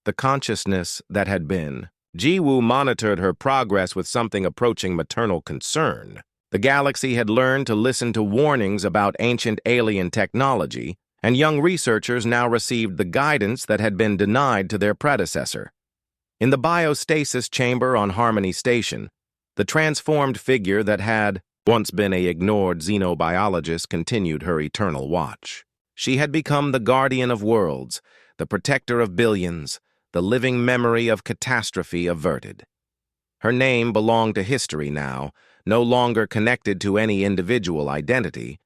[SPEAKER 1] the consciousness that had been, Jiwoo monitored her progress with something approaching maternal concern. The galaxy had learned to listen to warnings about ancient alien technology, and young researchers now received the guidance that had been denied to their predecessor. In the biostasis chamber on Harmony Station, the transformed figure that had once been an ignored xenobiologist continued her eternal watch. She had become the guardian of worlds, the protector of billions, the living memory of catastrophe averted. Her name belonged to history now, no longer connected to any individual identity,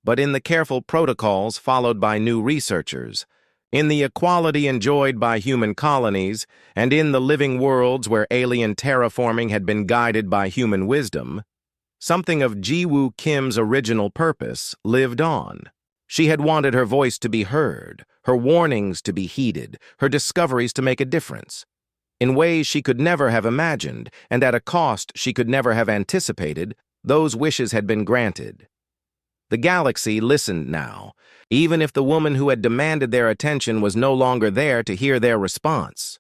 [SPEAKER 1] but in the careful protocols followed by new researchers, in the equality enjoyed by human colonies, and in the living worlds where alien terraforming had been guided by human wisdom. Something of Jiwoo Kim's original purpose lived on. She had wanted her voice to be heard, her warnings to be heeded, her discoveries to make a difference. In ways she could never have imagined, and at a cost she could never have anticipated, those wishes had been granted. The galaxy listened now, even if the woman who had demanded their attention was no longer there to hear their response.